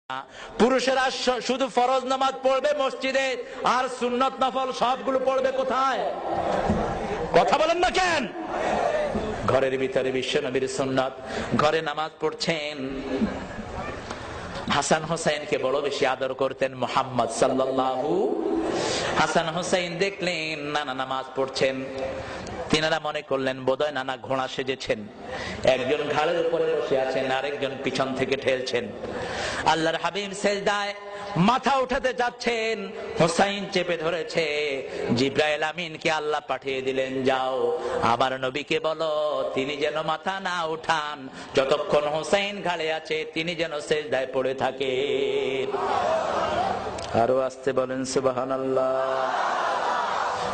পুরুষেরা শুধু ফরজ নামাজ পড়বে মসজিদে, আর সুন্নত নফল সবগুলো পড়বে কোথায়? কথা বলেন না কেন? ঘরের ভিতরে বিশ্বনবীর সুন্নত, ঘরে নামাজ পড়ছেন। হাসান হোসেনকে বড় বেশি আদর করতেন মুহাম্মদ সাল্লাল্লাহু। হাসান হোসেন দেখলেন নানা নামাজ পড়ছেন, তিনারা মনে করলেন বোধহয় নানা ঘোড়া সেজেছেন। একজন ঘাড়ের উপরে বসে আছেন, আরেকজন পিছন থেকে ঠেলছেন। আল্লাহর হাবিব সেজদায় মাথা উঠাতে যাচ্ছেন, হোসাইন চেপে ধরেছে। জিব্রাইল আমিনকে আল্লাহ পাঠিয়ে দিলেন, যাও আমার নবীকে বলো তিনি যেন মাথা না উঠান, যতক্ষণ হোসাইন ঘাড়ে আছে তিনি যেন সেজদায় পড়ে থাকে। আরো আসতে বলেন সুবহানাল্লাহ।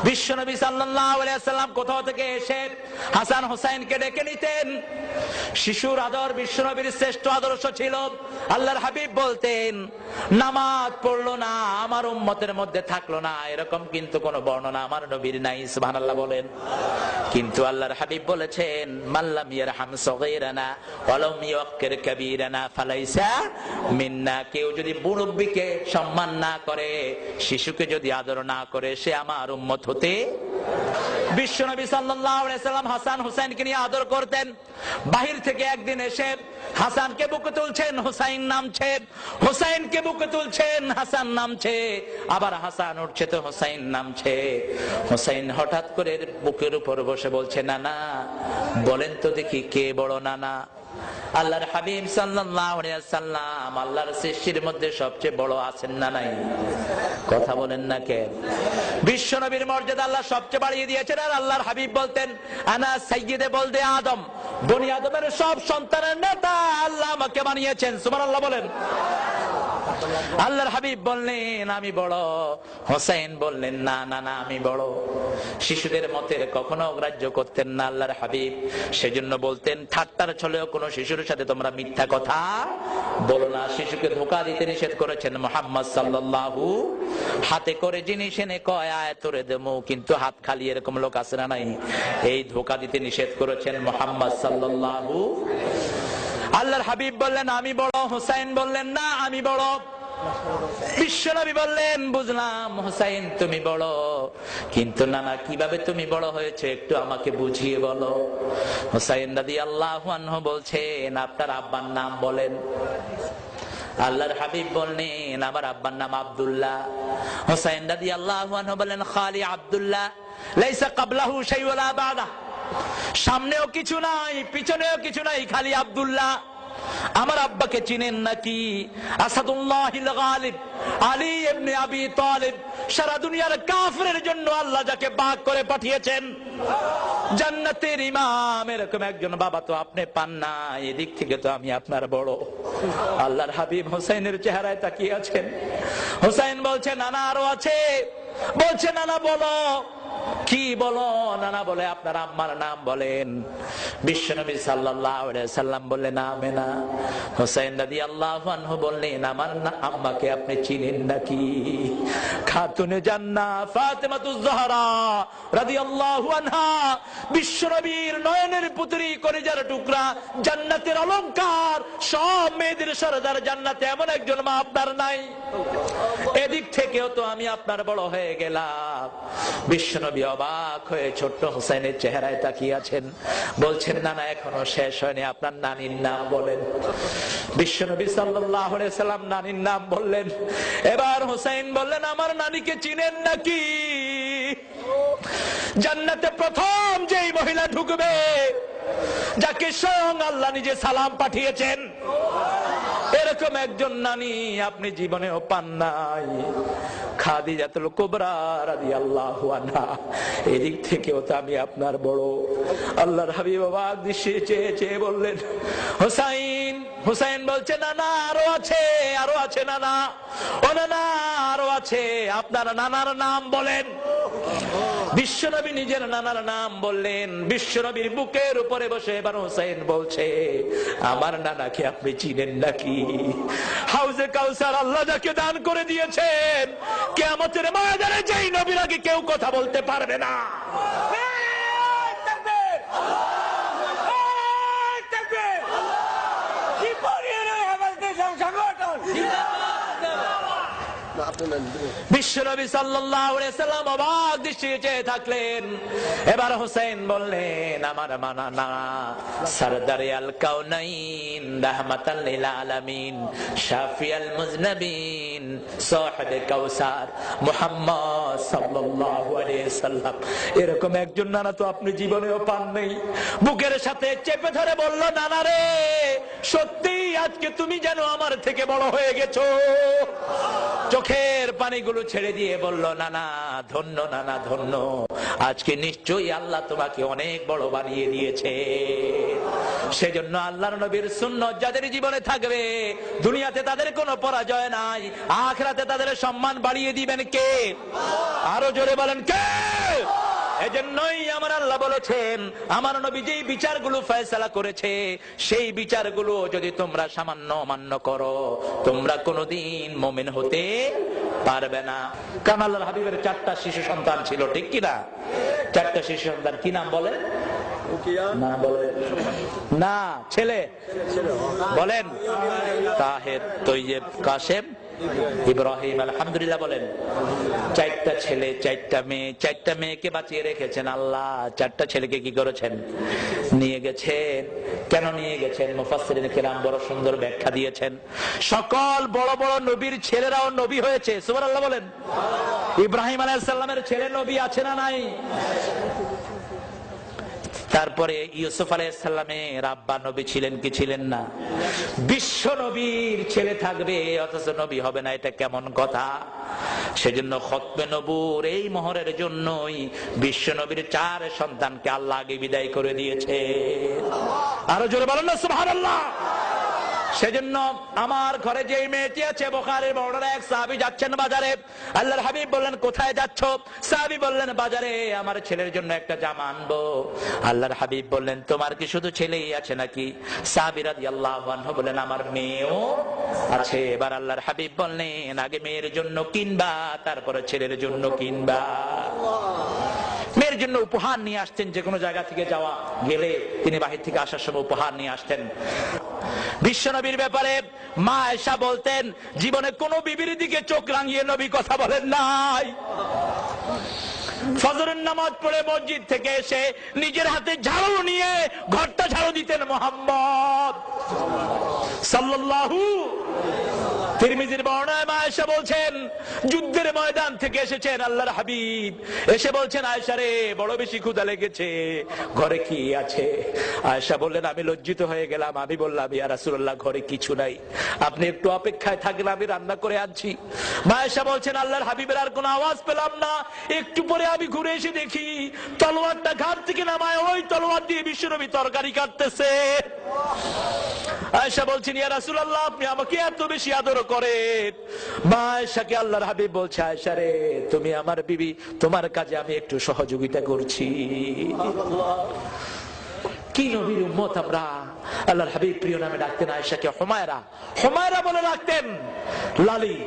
বিশ্বনবী সাল্লাল্লাহু আলাইহি ওয়াসাল্লাম কোথাও থেকে এসে হাসান হোসেনকে ডেকে নিতেন। শিশুর আদর বিশ্বনবীর শ্রেষ্ঠ আদর্শ ছিল। আল্লাহর হাবিব বলতেন, নামাজ পড়লো না, আমার উম্মতের মধ্যে থাকলো না, এরকম কিন্তু কোন বর্ণনা আমার নবীর নাই। সুবহানাল্লাহ বলেন। কিন্তু আল্লাহর হাবিব বলেছেন, মাল্লাম ইয়ারহাম সগীরানা ওয়ালাম ইউক্কির কাবীরানা ফালাইসা মিন্না। কেউ যদি মুরব্বিকে সম্মান না করে, শিশুকে যদি আদর না করে, সে আমার উম্মত হতে। বিশ্বনবী সাল্লাল্লাহু আলাইহি ওয়াসাল্লাম হাসান হোসেনকে নিয়ে আদর করতেন। বাহির থেকে একদিন এসে হাসানকে বুকে তুলছেন, হোসাইন নামছে, হোসাইনকে বুকে তুলছেন, হাসান নামছে, আবার হাসান উঠছে তো হোসাইন নামছে। হোসাইন হঠাৎ করে বুকের উপর বসে বলছে, নানা বলেন তো দেখি কে বড় নানা? আল্লাহর হাবিব সাল্লাল্লাহু আলাইহি ওয়াসাল্লাম আল্লাহর সৃষ্টির মধ্যে সবচেয়ে বড় আছেন না নাই? কথা বলেন না কেন? বিশ্বনবীর মর্যাদা আল্লাহ সবচেয়ে বাড়িয়ে দিয়েছেন। আর আল্লাহর হাবিব বলতেন, আনা সাইয়্যিদে বলদে আদম, বনি আদমের সব সন্তানের নেতা আল্লাহ আমাকে বানিয়েছেন। সুবহানাল্লাহ বলেন। আল্লাহর হাবিব বললেন আমি বড়, হোসেন বললেন না না না আমি বড়। শিশুদের মতের কখনো অগ্রাহ্য করতেন না আল্লাহর হাবিব। সেজন্য বলতেন, ঠাট্টার ছলেও কোন শিশুর সাথে তোমরা মিথ্যা কথা বলো না। শিশুকে ধোঁকা দিতে নিষেধ করেছেন মুহাম্মদ সাল্লাল্লাহু। হাতে করে জিনিস এনে কয় আয় তোরে দেবো, কিন্তু হাত খালি এরকম লোক আছে না নাই? এই ধোঁকা দিতে নিষেধ করেছেন মুহাম্মদ সাল্লাল্লাহু। আল্লাহর হাবিব বললেন আমি বড়, হোসেন বললেন না আমি বড়। বিশ্বনবী বললেন, বুঝলাম হোসেন তুমি বড়, কিন্তু নানা কিভাবে তুমি বড় হয়েছে একটু আমাকে বুঝিয়ে বলো। হোসেন রাদিয়াল্লাহু আনহু বলছেন, আপনার আব্বার নাম বলেন। আল্লাহর হাবিব বললেন, আমার আব্বার নাম আব্দুল্লাহ। হোসেন রাদিয়াল্লাহু আনহু বললেন, খালি আব্দুল্লাহ, লাইসা ক্বাবলাহু শাই ওয়ালা বাদা। সামনেও কিছু নাই, পিছনেও কিছু নাই, খালি আব্দুল্লাহ। আমার আব্বাকে চিনেন নাকি? আসাদুল্লাহিল গালিব আলী ইবনে আবি তালিব, সারা দুনিয়ার কাফেরের জন্য আল্লাহ যাকে বাগ করে পাঠিয়েছেন, জান্নাতের ইমাম, এরকম একজন বাবা তো আপনি পান না। এদিক থেকে তো আমি আপনার বড়। আল্লাহর হাবিব হোসেনের চেহারায় তাকিয়ে আছেন। হোসেন বলছে, নানা আরো আছে। বলছে, নানা বলো কি বলো? নানা বলে, আপনার আম্মার নাম বলেন। বিশ্বনবী সাল্লাল্লাহু আলাইহি ওয়াসাল্লাম বললেন, আমেনা। হোসেন রাদিয়াল্লাহু আনহু বললেন, আমার আম্মাকে আপনি চিনেন নাকি? খাতুনে জান্নাত ফাতেমাতুজ জাহরা রাদিয়াল্লাহু আনহা, বিশ্বনবীর নয়নের পুত্রী, কলিজার টুকরা, জান্নাতের অলংকার, সব মেয়েদের সরদার জান্নাতে এমন একজন মা আপনার নাই। এদিক থেকেও তো আমি আপনার বড় হয়ে গেলাম। বিশ্বনবী অবাক হয়ে ছোট্ট হোসেনের চেহারায় তাকিয়ে আছেন। বলছেন, নানা এখনো শেষ হয়নি, আপনার নানির নাম বলেন। বিশ্বনবী সাল্লাল্লাহু আলাইহি ওয়াসাল্লাম নানির নাম বললেন। এবার হোসেন বললেন, আমার নানিকে চিনেন নাকি? জান্নাতে প্রথম যেই মহিলা ঢুকবে, যাকে স্বয়ং আল্লাহ নিজে সালাম পাঠিয়েছেন, এরকম একজন নানি আপনি জীবনেও পান নাই, খাদিজাতুল কুবরা রাদিয়াল্লাহু আনহা। এদিক থেকেও তো আমি আপনার বড়। আল্লাহর হাবিব অবাক দৃষ্টি চেয়ে চেয়ে বললেন, হোসাইন। হোসেন বলছে, নানা আরো আছে, আরো আছে নানা। ও নানা আরো আছে, আপনার নানার নাম বলেন। বিশ্বনবী নিজের নানার নাম বললেন। বিশ্বনবীর বুকের উপরে বসে এবার হোসেন বলছে, আমার নানাকে আপনি চিনেন নাকি? হাউজে কাউসার আল্লাহ যাকে দান করে দিয়েছেন, কিয়ামতের ময়দানে যেই নবীর আগে কেউ কথা বলতে পারবে না। কি পরিয়ে আমাদের সংগঠন বিশ্বনবী সাল্লাল্লাহু আলাইহি সাল্লাম অবাক দৃষ্টিতে চেয়ে থাকলেন। এবার হোসেন বললেন, আমার মানা না, সরদারে আল কাউনাইন, রাহমাতাল লিল আলামিন, শাফিয়াল মুজনাবিন, সাহিবে কাউসার, মুহাম্মদ সাল্লাল্লাহু আলাইহি সাল্লাম, এরকম একজন নানা তো আপনি জীবনেও পান নাই। বুকের সাথে চেপে ধরে বলল, নানা রে, সত্যি আজকে তুমি যেন আমার থেকে বড় হয়ে গেছো। চোখের পানিগুলো ছেড়ে দিয়ে বলল, নানা ধন্য, নানা ধন্য, আজকে নিশ্চয়ই আল্লাহ তোমাকে অনেক বড় বানিয়ে দিয়েছে। সেজন্য আল্লাহর নবীর সুন্নাত যাদের জীবনে থাকবে, দুনিয়াতে তাদের কোনো পরাজয় নাই, আখিরাতে তাদের সম্মান বাড়িয়ে দিবেন কে? আরো জোরে বলেন কে? এজন্যই আমার আল্লাহ বলেছেন, আমার নবী যেই বিচারগুলো ফয়সালা করেছে, সেই বিচারগুলো যদি তোমরা সামান্য অমান্য করো, তোমরা কোনোদিন মুমিন হতে পারবে না। কারণ আল্লাহর হাবিবের 4টা শিশু সন্তান ছিল, ঠিক কিনা? 4টা শিশু সন্তান, কি নাম বলেন? না বলেন না, ছেলে বলেন, তাহের, তৈয়ব, কাসেম, ইব্রাহিম। আলহামদুলিল্লাহ বলেন। 4টা ছেলে, 4টা মেয়ে। 4টা মেয়েকে বাঁচিয়ে রেখেছেন আল্লাহ, 4টা ছেলেকে কি করেছেন? নিয়ে গেছেন। কেন নিয়ে গেছেন? মুফাসসিরিন কিরাম বড় সুন্দর ব্যাখ্যা দিয়েছেন। সকল বড় বড় নবীর ছেলেরাও নবী হয়েছে, সুবহানাল্লাহ বলেন। ইব্রাহিম আলাইহিস সালামের ছেলে নবী আছে না নাই? তারপরে ইউসুফ আলাইহিস সালামের আব্বা নবী ছিলেন কি ছিলেন না? বিশ্ব নবীর ছেলে থাকবে অথচ নবী হবে না, এটা কেমন কথা? সেজন্য খতমে নবুর এই মোহরের জন্যই বিশ্ব নবীর 4 সন্তানকে আল্লাহ আগে বিদায় করে দিয়েছে। আরো জোরে বলেন না সুবহানাল্লাহ। সেজন্য আমার ঘরে যে মেয়েটি আছে, বুখারীর বর্ণনা, এক সাহাবী যাচ্ছেন বাজারে। আল্লাহর হাবিব বললেন, কোথায় যাচ্ছ? সাহাবী বললেন, বাজারে আমার ছেলের জন্য একটা জামা আনবো। আল্লাহর হাবিব বললেন, তোমার কি শুধু ছেলেই আছে নাকি? সাহাবী রাদিয়াল্লাহু আনহু বললেন, আমার মেয়েও আছে। এবার আল্লাহর হাবিব বললেন, আগে মেয়ের জন্য কিনবা, তারপরে ছেলের জন্য কিনবা। মেয়ের জন্য উপহার নিয়ে আসতেন, যে কোনো জায়গা থেকে যাওয়া গেলে তিনি বাহির থেকে আসার সময় উপহার নিয়ে আসতেন। বিশ্বনবীর ব্যাপারে মা আয়েশা বলতেন, জীবনে কোন বিবির দিকে চোখ রাঙিয়ে নবী কথা বলেন নাই। ফজরের নামাজ পড়ে মসজিদ থেকে এসে নিজের হাতে ঝাড়ু নিয়ে ঘরটা ঝাড়ু দিতেন মুহাম্মদ সাল্লাল্লাহু। তিরমিজির বর্ণনায় মা আয়েশা বলছেন, যুদ্ধের ময়দান থেকে এসেছেন আল্লাহর হাবিব, এসে বলছেন, আয়েশা রে, বড় বেশি ক্ষুধা লেগেছে, ঘরে কি আছে? আয়েশা বললেন, আমি লজ্জিত হয়ে গেলাম। আমি বললাম, ইয়া রাসূলুল্লাহ, ঘরে কিছু নাই, আপনি একটু অপেক্ষায় থাকেন, আমি রান্না করে আনছি। মা আয়েশা বলছেন, আল্লাহর হাবিবের আর কোনো আওয়াজ পেলাম না। একটু পরে আমি ঘুরে এসে দেখি তলোয়ারটা ঘাট থেকে নামায় ওই তলোয়ার দিয়ে বিশ্বনবী তরকারি কাটতেছে। আয়েশা বলছেন, ইয়া রাসূলুল্লাহ, আপনি আমাকে এত বেশি আদর করেন। মা আয়েশাকে আল্লাহর হাবিব বলছে, আয়েশা রে, তুমি আমার বিবি, তোমার কাজে আমি একটু সহযোগিতা করছি। কি নবীর উম্মত আমরা! আল্লাহর হাবিব প্রিয় নামে ডাকতেন আয়েশাকে হুমায়রা, হুমায়রা বলে ডাকতেন। লালি,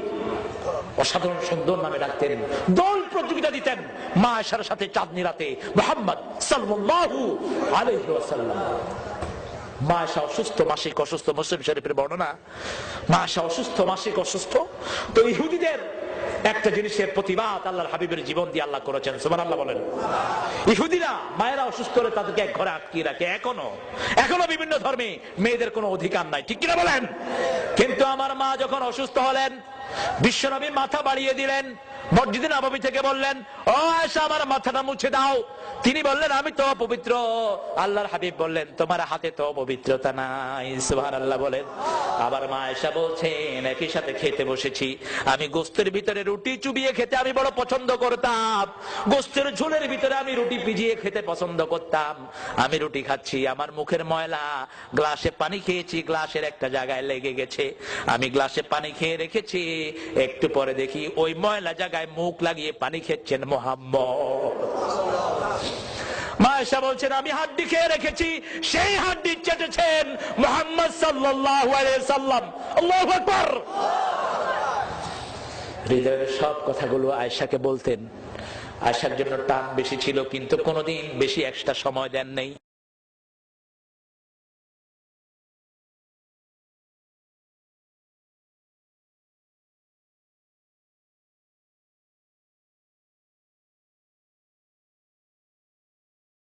অসাধারণ সুন্দর নামে ডাকতেন। দৌড় প্রতিযোগিতা দিতেন মা আয়েশার সাথে চাঁদনি রাতে মুহাম্মদ সাল্লাল্লাহু আলাইহি ওয়াসাল্লাম। মা আয়েশা অসুস্থ, মাসিক অসুস্থ, মুসলিম শরীফের বর্ণনা। মা আয়েশা অসুস্থ, মাসিক অসুস্থ। তো ইহুদিদের একটা জিনিসের প্রতিবাদ আল্লাহর হাবিবের জীবন দিয়ে আল্লাহ করেছেন, সুবহানাল্লাহ বলেন। ইহুদিরা মায়েরা অসুস্থ হলে তাদেরকে এক ঘরে আটকিয়ে রাখে। এখনো বিভিন্ন ধর্মে মেয়েদের কোনো অধিকার নাই, ঠিক কিনা বলেন? কিন্তু আমার মা যখন অসুস্থ হলেন, বিশ্বনবী মাথা বাড়িয়ে দিলেন, মসজিদে নববী থেকে বললেন, ও আয়েশা, আমার মাথাটা মুছে দাও। তিনি বললেন, আমি তো অপবিত্র। আল্লাহর হাবিব বললেন, তোমার হাতে তো পবিত্রতা নাই, সুবহানাল্লাহ বলেন। আবার মা আয়েশা বলছেন, একই সাথে খেতে বসেছি, আমি গোস্তের ভিতরে রুটি চুবিয়ে খেতে আমি বড় পছন্দ করতাম। গোস্তের ঝোলের ভিতরে আমি রুটি ভিজিয়ে খেতে পছন্দ করতাম। আমি রুটি খাচ্ছি, আমার মুখের ময়লা, গ্লাসে পানি খেয়েছি, গ্লাসের একটা জায়গায় লেগে গেছে। আমি গ্লাসে পানি খেয়ে রেখেছি, একটু পরে দেখি ওই ময়লা জায়গায় মুখ লাগিয়ে পানি খেচ্ছেন মুহাম্মদ। মা আয়েশা বলছেন, আমি হাড্ডি খেয়ে রেখেছি, সেই হাড্ডি চেটেছেন মুহাম্মদ সাল্লাল্লাহু আলাইহি সাল্লাম। আল্লাহু আকবার। হৃদয়ের সব কথাগুলো আয়েশাকে বলতেন। আয়েশার জন্য টান বেশি ছিল, কিন্তু কোনোদিন বেশি এক্সট্রা সময় দেন নাই।